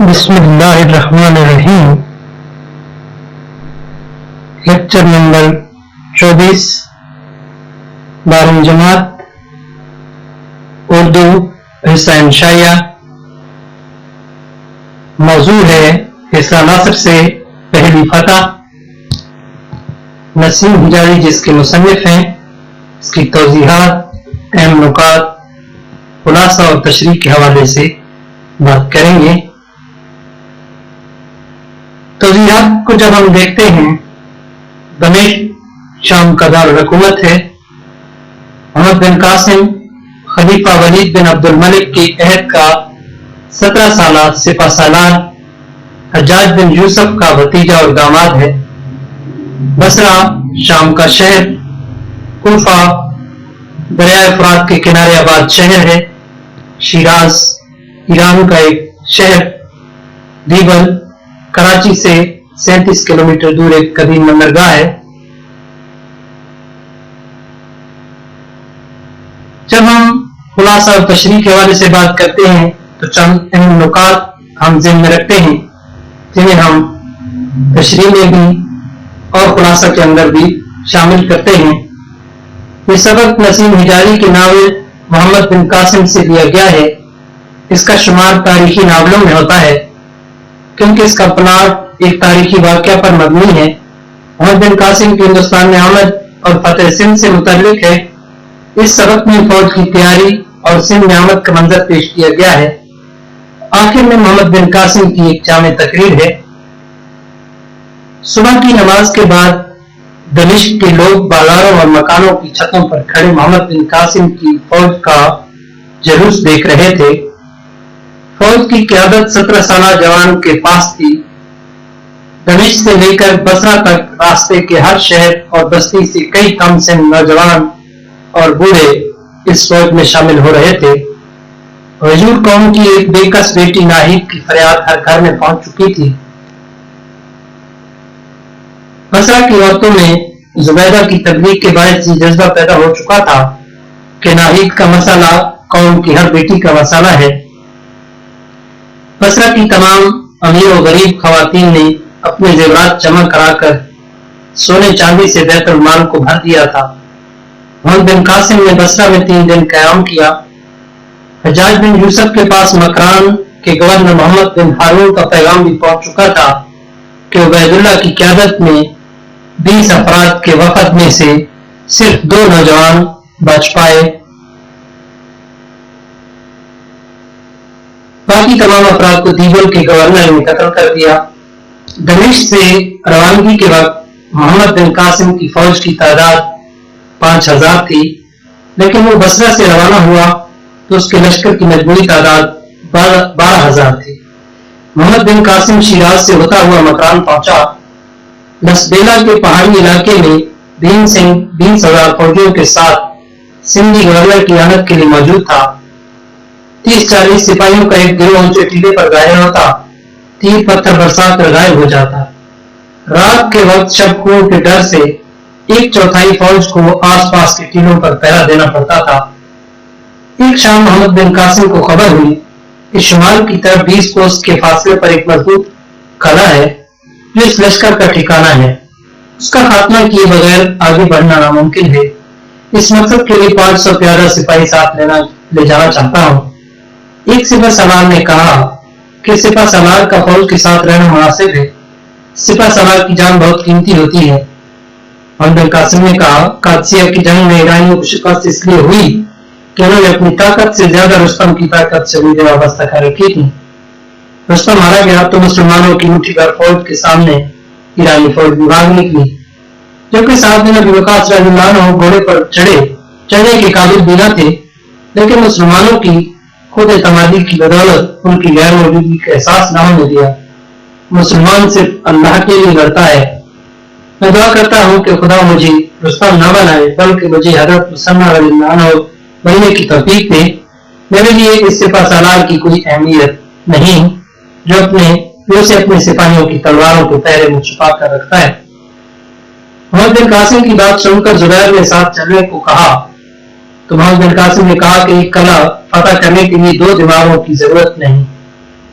بسم اللہ الرحمن الرحیم۔ لیکچر نمبر 24، 12ویں جماعت، اردو، حصہ انشائیہ۔ موضوع ہے حصہ ناصر سے پہلی فتح۔ نسیم حجازی جس کے مصنف ہیں، اس کی توضیحات، اہم نکات، خلاصہ اور تشریح کے حوالے سے بات کریں گے۔ توضیحات کو جب ہم دیکھتے ہیں، دمشق شام کا دارالحکومت ہے۔ محمد بن قاسم خلیفہ ولید بن عبد الملک کے عہد کا 17 سالہ سپہ سالار حجاج بن یوسف کا بھتیجا اور داماد ہے۔ بصرہ شام کا شہر، کوفہ دریائے فرات کے کنارے آباد شہر ہے۔ شیراز ایران کا ایک شہر۔ دیبل کراچی سے 37 کلومیٹر دور ایک قدیم بندرگاہ ہے۔ جب ہم خلاصہ اور تشریح کے حوالے سے بات کرتے ہیں تو چند اہم نکات ہم ذہن میں رکھتے ہیں، جنہیں ہم تشریح میں بھی اور خلاصہ کے اندر بھی شامل کرتے ہیں۔ یہ سبق نسیم حجازی کے ناول محمد بن قاسم سے لیا گیا ہے۔ اس کا شمار تاریخی ناولوں میں ہوتا ہے کیونکہ اس کا پلاٹ ایک تاریخی واقعہ پر مبنی ہے۔ محمد بن قاسم کی ہندوستان میں آمد اور فتح سندھ سے متعلق ہے۔ اس سبق میں فوج کی تیاری اور سندھ میں آمد کا منظر پیش کیا گیا ہے۔ آخر میں محمد بن قاسم کی ایک جامع تقریر ہے۔ صبح کی نماز کے بعد دمشق کے لوگ بازاروں اور مکانوں کی چھتوں پر کھڑے محمد بن قاسم کی فوج کا جلوس دیکھ رہے تھے۔ فوج کی قیادت 17 سالہ جوان کے پاس تھی۔ دمشق سے لے کر بصرہ تک راستے کے ہر شہر اور بستی سے کئی کم سن نوجوان اور بوڑھے اس فوج میں شامل ہو رہے تھے۔ غیور قوم کی ایک بے کس بیٹی ناہید کی فریاد ہر گھر میں پہنچ چکی تھی۔ بصرہ کی عورتوں میں زبیدہ کی تبلیغ کے باعث یہ جذبہ پیدا ہو چکا تھا کہ ناہید کا مسئلہ قوم کی ہر بیٹی کا مسئلہ ہے۔ بصرہ کی تمام امیر و غریب خواتین نے اپنے زیورات جمع کرا کر سونے چاندی سے بیت المال کو بھر دیا تھا۔ محمد بن قاسم نے بصرہ میں 3 دن قیام کیا۔ حجاج بن یوسف کے پاس مکران کے گورنر محمد بن ہارون کا پیغام بھی پہنچ چکا تھا کہ عبید اللہ کی قیادت میں 20 افراد کے وفد میں سے صرف 2 نوجوان بچ پائے، باقی تمام افراد کو دیبل کے گورنر نے قتل کر دیا۔ دمشق سے روانگی کے وقت محمد بن قاسم کی فوج کی تعداد 5000 تھی، لیکن وہ بصرہ سے روانہ ہوا تو اس کے لشکر کی مجموعی تعداد 12000 تھی۔ محمد بن قاسم شیراز سے ہوتا ہوا مکران پہنچا۔ لسبیلا کے پہاڑی علاقے میں بھیم سنگھ 20,000 فوجیوں کے ساتھ سندھی گورنر کی آمد کے لیے موجود تھا۔ 30-40 سپاہیوں کا ایک گروہ اونچے ٹیلے پر ظاہر ہوتا، تیر پتھر برسا کر غائب ہو جاتا۔ رات کے وقت شب خون کے ڈر سے 1/4 فوج کو آس پاس کے ٹیلوں پر پہرا دینا پڑتا تھا۔ ایک شام محمد بن قاسم کو خبر ہوئی کہ شمال کی طرف 20 کوس کے فاصلے پر ایک مضبوط قلعہ ہے جو اس لشکر کا ٹھکانہ ہے۔ اس کا خاتمہ کیے بغیر آگے بڑھنا ناممکن ہے۔ اس مقصد کے لیے 500 پیادہ سپاہی ساتھ لے جانا چاہتا ہوں۔ ایک سپہ سالار نے کہا کہ سپہ سالار کا فوج کے ساتھ رہنا مناسب ہے۔ سپہ سالار کی جان بہت قیمتی ہوتی ہے۔ محمد بن قاسم نے کہا، قادسیہ کی جنگ میں ایرانیوں کی شکست اس لیے ہوئی کہ انہوں نے اپنی طاقت سے زیادہ رستم کی طاقت سے بھی وابستہ کر رکھی تھی۔ رستم مارا گیا تو مسلمانوں کی مٹھی بھر فوج کے سامنے ایرانی فوج بھی بھاگ نکلی، جبکہ صاحب نبی وقاص رضی اللہ عنہ گھوڑے پر چڑھنے کے قابل بھی نہ تھے، لیکن مسلمانوں کی خود اعتمادی کی بدولت ان کی غیر موجودگی کا احساس نہ ہونے دیا۔ مسلمان صرف اللہ کے لیے لڑتا ہے۔ میں دعا کرتا ہوں کہ خدا مجھے رستم نہ بنائے بلکہ مجھے حضرت مسلمہ رضی اللہ عنہ بننے کی توفیق دے۔ میرے لیے اس سپہ سالار کی کوئی اہمیت نہیں جو اپنے سپاہیوں کی تلواروں کے پہرے میں چھپا کر رکھتا ہے۔ محمد بن قاسم کی بات سن کر زبیر نے ساتھ چلنے کو کہا تو محمد بن قاسم نے کہا کہ ایک قلعہ فتح کرنے کے لیے 2 دماغوں کی ضرورت نہیں،